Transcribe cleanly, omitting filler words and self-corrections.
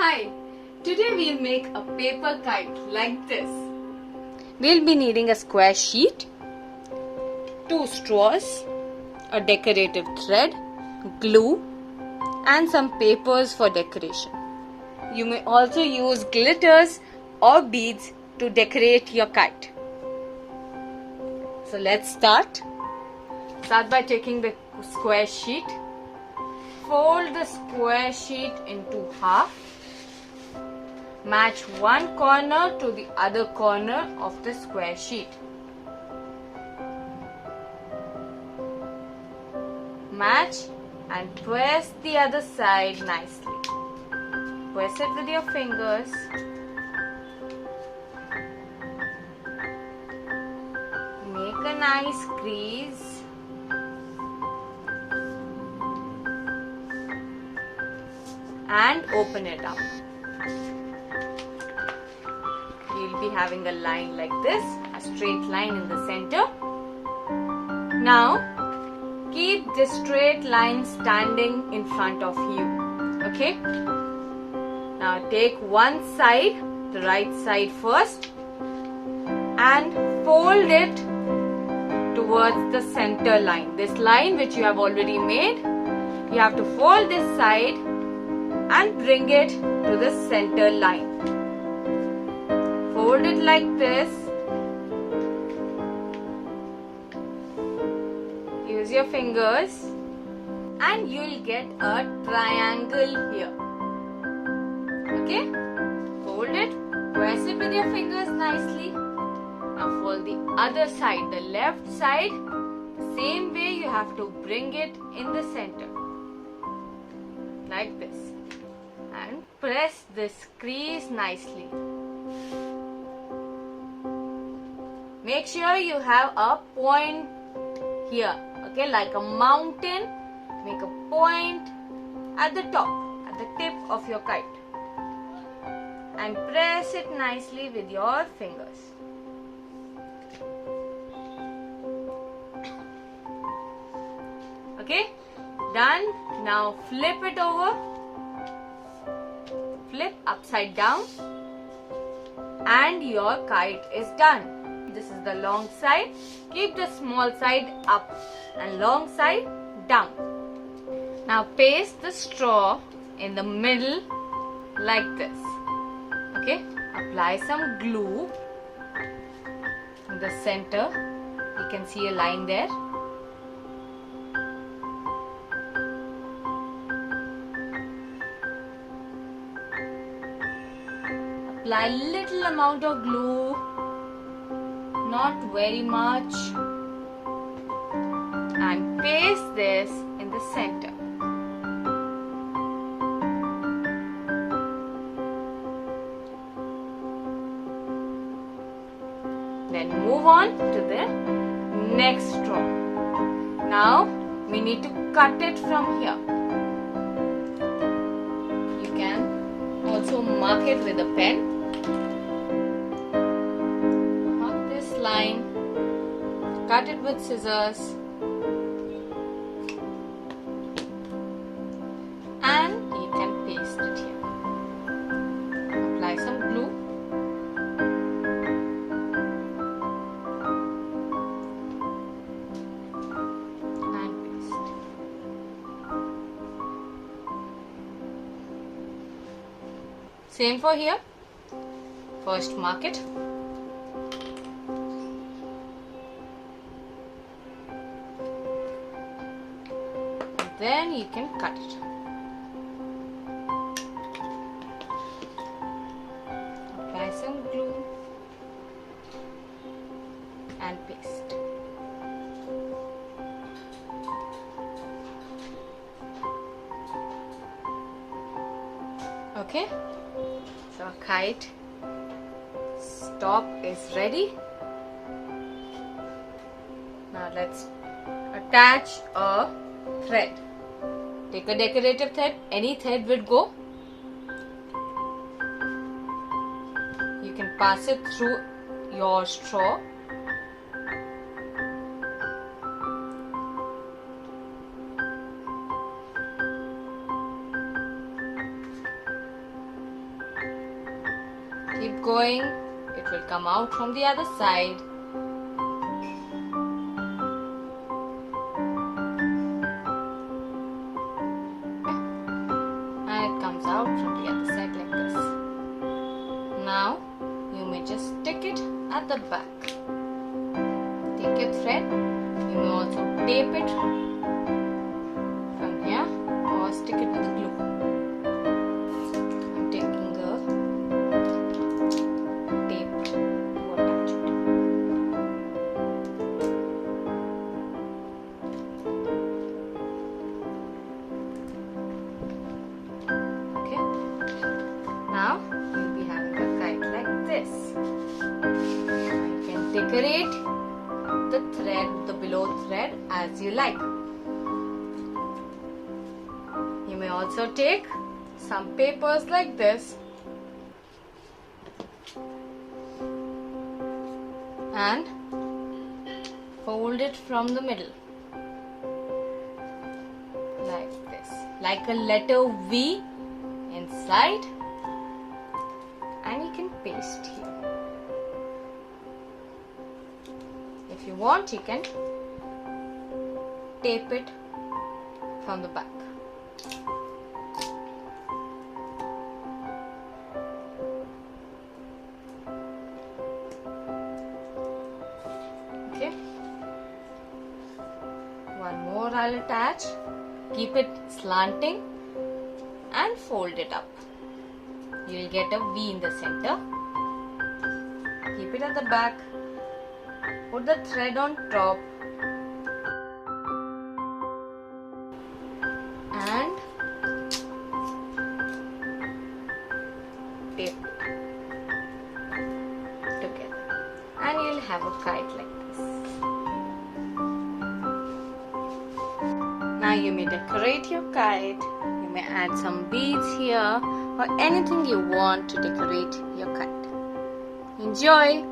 Hi, today we'll make a paper kite like this. We'll be needing a square sheet, 2 straws, a decorative thread, glue and some papers for decoration. You may also use glitters or beads to decorate your kite. So let's start. Start by taking the square sheet. Fold the square sheet into half. Match one corner to the other corner of the square sheet. Match and press the other side nicely. Press it with your fingers. Make a nice crease. And open it up. You'll be having a line like this, a straight line in the center. Now, keep this straight line standing in front of you. Okay? Now take one side, the right side first, and fold it towards the center line. This line which you have already made, you have to fold this side and bring it to the center line. Fold it like this. Use your fingers and you'll get a triangle here. Okay? Fold it, press it with your fingers nicely. Now fold the other side, the left side. The same way you have to bring it in the center. Like this. And press this crease nicely. Make sure you have a point here, okay, like a mountain. Make a point at the top, at the tip of your kite, and press it nicely with your fingers. Okay, done. Now flip it over. Flip upside down and your kite is done. This is the long side. Keep the small side up and long side down. Now paste the straw in the middle like this. Okay, apply some glue in the center. You can see a line there. Apply little amount of glue, not very much, and paste this in the center. Then move on to the next straw. Now we need to cut it from here. You can also mark it with a pen. Line, cut it with scissors, and you can paste it here. Apply some glue and paste. Same for here. First mark it. Then you can cut it. Apply some glue and paste. Okay, so our kite stop is ready. Now let's attach a thread. Take a decorative thread, any thread would go. You can pass it through your straw. keep going, it will come out from the other side. And it comes out from the other side like this. Now you may just stick it at the back. Take your thread. You may also tape it from here or stick it with glue. I'm taking a tape to attach it. Okay. Now you'll be having a kite like this. You can decorate the thread, the below thread as you like. You may also take some papers like this and fold it from the middle like this, like a letter V inside, and you can paste here. If you want, you can tape it from the back. Okay. One more I'll attach. Keep it slanting and fold it up. You'll get a V in the center. Keep it at the back. Put the thread on top and tape it together, and you'll have a kite like this. Now you may decorate your kite. You may add some beads here or anything you want to decorate your kite. Enjoy!